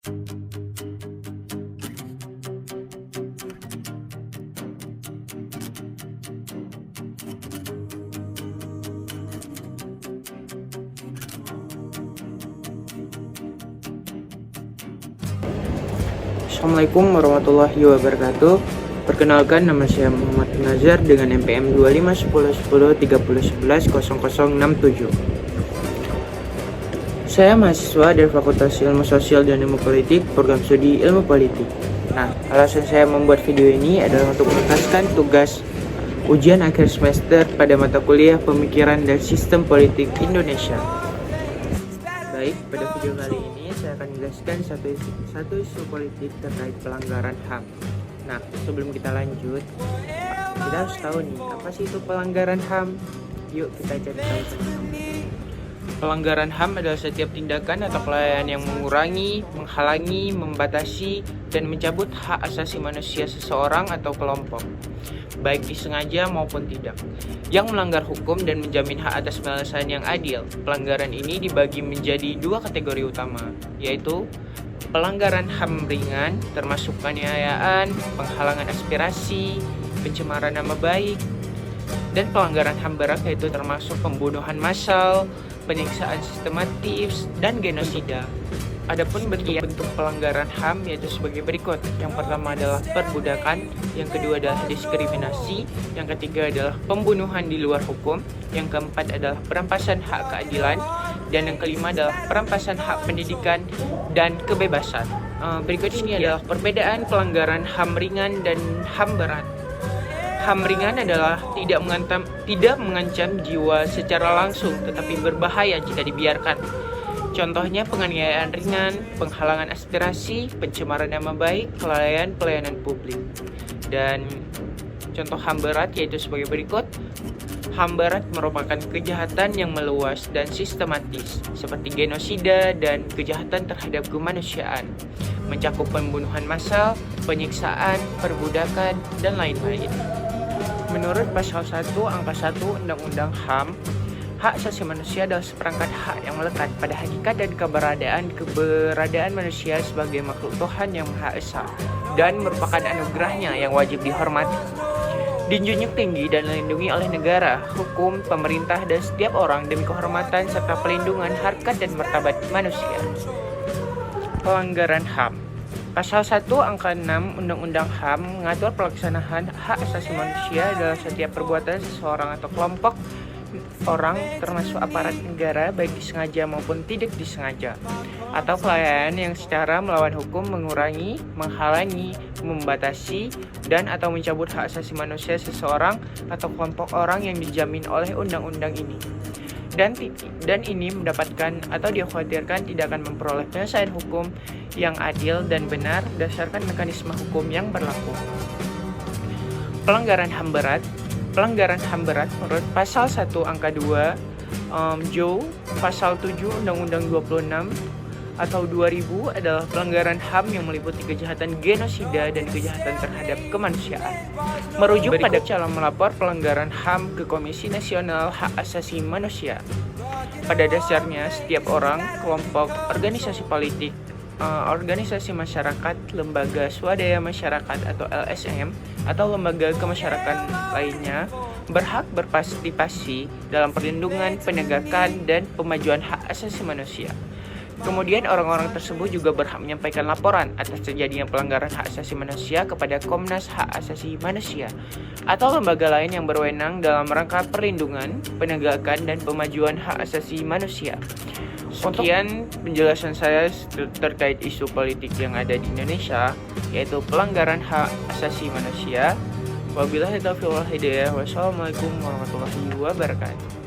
Assalamualaikum warahmatullahi wabarakatuh. Perkenalkan, nama saya Muhammad Nazar dengan NPM 25101030110067. Saya mahasiswa dari Fakultas Ilmu Sosial dan Ilmu Politik, Program Studi Ilmu Politik. Nah, alasan saya membuat video ini adalah untuk menuntaskan tugas ujian akhir semester pada mata kuliah Pemikiran dan Sistem Politik Indonesia. Baik, pada video kali ini saya akan menjelaskan satu isu politik terkait pelanggaran HAM. Nah, sebelum kita lanjut, kita harus tahu nih, apa sih itu pelanggaran HAM? Yuk kita cari tahu sama-sama. Pelanggaran HAM adalah setiap tindakan atau kelalaian yang mengurangi, menghalangi, membatasi, dan mencabut hak asasi manusia seseorang atau kelompok, baik disengaja maupun tidak, yang melanggar hukum dan menjamin hak atas penyelesaian yang adil. Pelanggaran ini dibagi menjadi dua kategori utama, yaitu pelanggaran HAM ringan, termasuk penganiayaan, penghalangan aspirasi, pencemaran nama baik, dan pelanggaran HAM berat, yaitu termasuk pembunuhan massal, penyiksaan sistematis, dan genosida. Adapun bentuk pelanggaran HAM yaitu sebagai berikut. Yang pertama adalah perbudakan, yang kedua adalah diskriminasi, yang ketiga adalah pembunuhan di luar hukum, yang keempat adalah perampasan hak keadilan, dan yang kelima adalah perampasan hak pendidikan dan kebebasan. Berikut ini adalah perbedaan pelanggaran HAM ringan dan HAM berat. HAM ringan adalah tidak mengancam jiwa secara langsung, tetapi berbahaya jika dibiarkan. Contohnya penganiayaan ringan, penghalangan aspirasi, pencemaran nama baik, kelalaian pelayanan publik. Dan contoh HAM berat yaitu sebagai berikut. HAM berat merupakan kejahatan yang meluas dan sistematis, seperti genosida dan kejahatan terhadap kemanusiaan, mencakup pembunuhan massal, penyiksaan, perbudakan, dan lain-lain. Menurut Pasal 1 Angka 1 Undang-Undang HAM, hak asasi manusia adalah seperangkat hak yang melekat pada hakikat dan keberadaan manusia sebagai makhluk Tuhan yang Maha Esa dan merupakan anugerahnya yang wajib dihormati, dijunjung tinggi dan dilindungi oleh negara, hukum, pemerintah, dan setiap orang demi kehormatan serta pelindungan harkat dan martabat manusia. Pelanggaran HAM. Pasal 1 Angka 6 Undang-Undang HAM mengatur pelaksanaan hak asasi manusia adalah setiap perbuatan seseorang atau kelompok orang termasuk aparat negara, baik disengaja maupun tidak disengaja, atau kelalaian yang secara melawan hukum mengurangi, menghalangi, membatasi, dan atau mencabut hak asasi manusia seseorang atau kelompok orang yang dijamin oleh undang-undang ini. Dan ini mendapatkan atau dikhawatirkan tidak akan memperoleh penyelesaian hukum yang adil dan benar berdasarkan mekanisme hukum yang berlaku. Pelanggaran HAM berat. Pelanggaran HAM berat menurut Pasal 1 Angka 2 Pasal 7 Undang-Undang 26 atau 2000 adalah pelanggaran HAM yang meliputi kejahatan genosida dan kejahatan terhadap kemanusiaan. Merujuk pada calon melapor pelanggaran HAM ke Komisi Nasional Hak Asasi Manusia. Pada dasarnya, setiap orang, kelompok, organisasi politik, organisasi masyarakat, lembaga swadaya masyarakat atau LSM, atau lembaga kemasyarakatan lainnya berhak berpartisipasi dalam perlindungan, penegakan, dan pemajuan hak asasi manusia. Kemudian orang-orang tersebut juga berhak menyampaikan laporan atas terjadinya pelanggaran hak asasi manusia kepada Komnas Hak Asasi Manusia atau lembaga lain yang berwenang dalam rangka perlindungan, penegakan, dan pemajuan hak asasi manusia. Sekian penjelasan saya terkait isu politik yang ada di Indonesia, yaitu pelanggaran hak asasi manusia. Wabillahi taufiq wal hidayah. Wassalamualaikum warahmatullahi wabarakatuh.